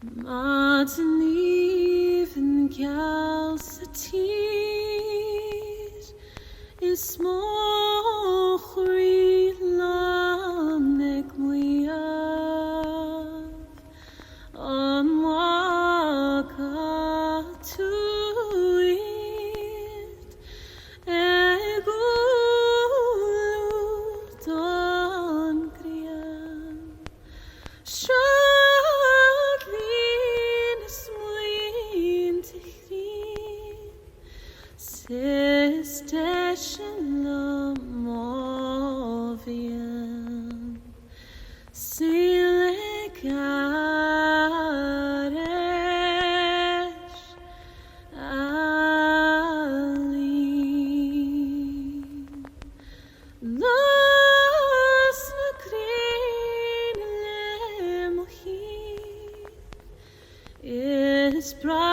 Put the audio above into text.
Maat even calcities is mochri lamek muyav on wakatuit egulut on kriam. Sister Shalom Oviam Silekaresh Ali Lus Na Gréine lemohi is bright.